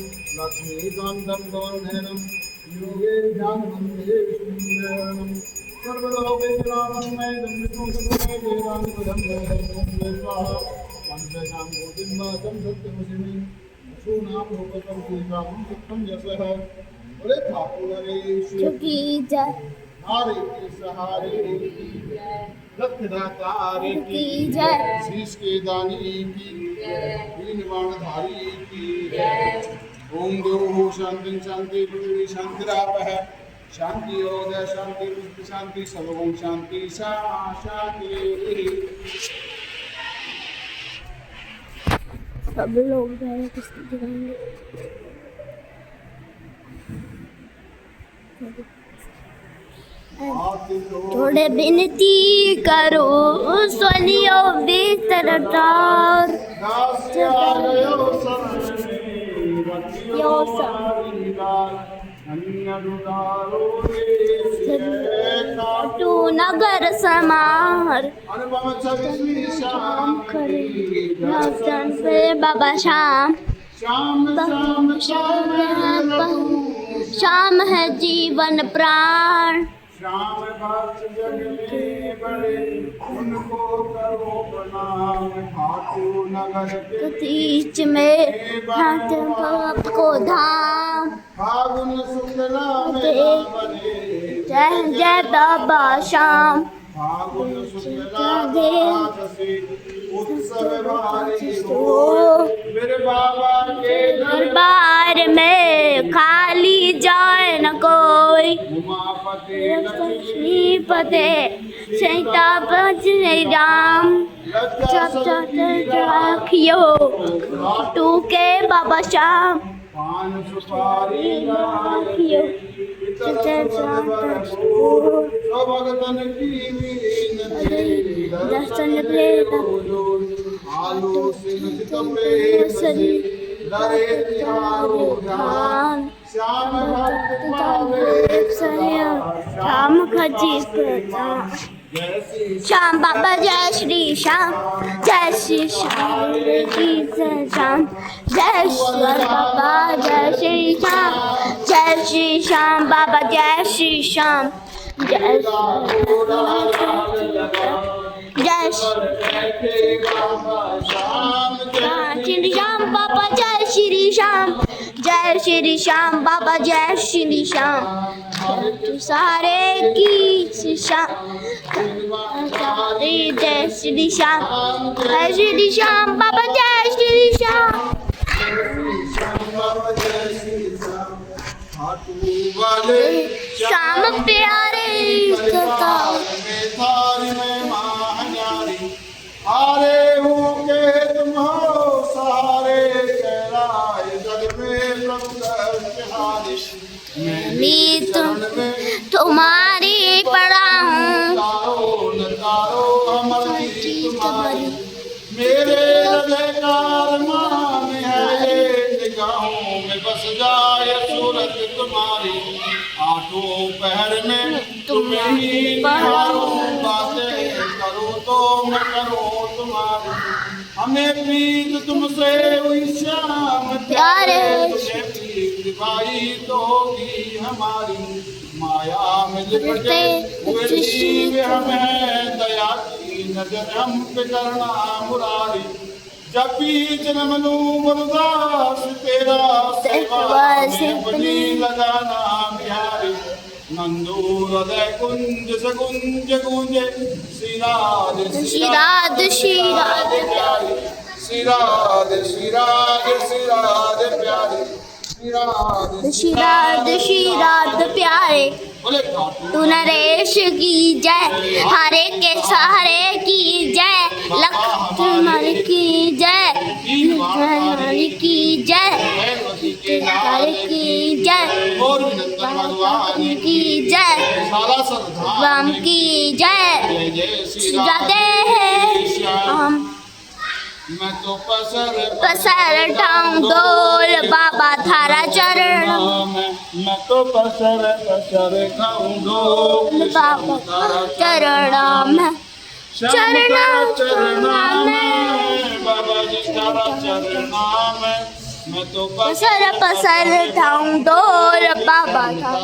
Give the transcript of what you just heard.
लक्ष्मीकान्तं गौर्णयनं योगे ध्यानमन्त्रे विष्णुं सर्वलोकैकनाथं नयनं विष्णुसुतमेवेदान्तपदं स्वाहा मन्त्रजां गोतिम्बाचं सत्यमसिमि पशूनां रूपकं शीलां चित्तं यशः बोले ठाकुर की जय नारे के सहारे रत्नदातारे की जय शीश के दानी की दीनवाणधारी की ओम देवो शांति शांति पृथ्वी शांतिरापः शांति योगः शांति पृथ्वी शांति सर्वं शांति शांति। सब लोग किसकी जगाएंगे थोड़े विनती करो स्वलियो बेतरतार अन्नदुदारो देश है तू नगर समार अनुपम छवि श्याम करे दर्शन पे बाबा श्याम श्याम श्याम श्याम श्याम है जीवन प्राण श्याम भक्त जग में बड़े उनको करो प्रणाम खाटू नगर के तीच में हाथ को धाम फागुन शुक्ला में बने जय जय बाबा श्याम फागुन शुक्ला द्वादशी उत्सव भारी हो मेरे बाबा के दरबार में खाली जाए न कोई उमापति लक्ष्मीपते सीतापति राम जब तक राखियो तू के बाबा श्याम पान सुपारी राखियो भगतन की विनती दर्शन दे आलू सिंह तपे दरे तिहारो ध्यान श्याम भक्त पावे श्याम खजी प्रधान श्याम बाबा जय श्री श्याम जय श्री श्याम की जय श्याम जय श्री बाबा जय श्री श्याम जय श्री श्याम बाबा जय श्री श्याम जय जय श्री श्याम बाबा जय श्री श्याम जय श्री श्याम बाबा जय श्री श्याम सारे की श्याम जय श्री श्याम जय श्री श्याम बाबा जय श्री श्याम वाले श्याम प्यारे थारी में महान्यारी हारे हूँ के तुम हो सहारे कहलाए जग में प्रभु दर्शहारी मैं तुम्हारी पड़ा हूँ तारो नकारो अमर की तुम्हारी मेरे हृदय का अरमान है ये निगाहों में बस जाए सूरत तुम्हारी आठों पहर में तुम्हें ही निहारूं बातें करूं तो मैं करूं तुम्हारी हमें प्रीत तुमसे हुई श्याम प्यारे तुझे प्रीत भाई तो होगी हमारी माया में लिपटे हुए जीव हमें दया की नजर हम पे करना मुरारी जब भी जन्म लूं मुरदास तेरा सेवा में बनी लगाना बिहारी नंदू हृदय कुंज से गुंज गूंजे श्रीराध श्रीराध श्रीराध प्यारी श्रीराध श्रीराध श्रीराध प्यारी श्रीराध श्रीराध श्रीराध प्यारे बोले खाटू तू नरेश की जय हरे के सहारे की जय लक्ष्मण की जय हरि की जय भगवती के हरि की जय और विनंदन भगवान की जय साला सरधाम राम की जय जय जय श्री जाते हैं हम मैं तो पसर पसर ठाऊं डोल बाबा थारा चरण मैं तो पसर खाऊं दो बाबा चरण में चरण में बाबा जी तारा चरण में मैं तो पसर पसर ठाऊं डोल बाबा थारा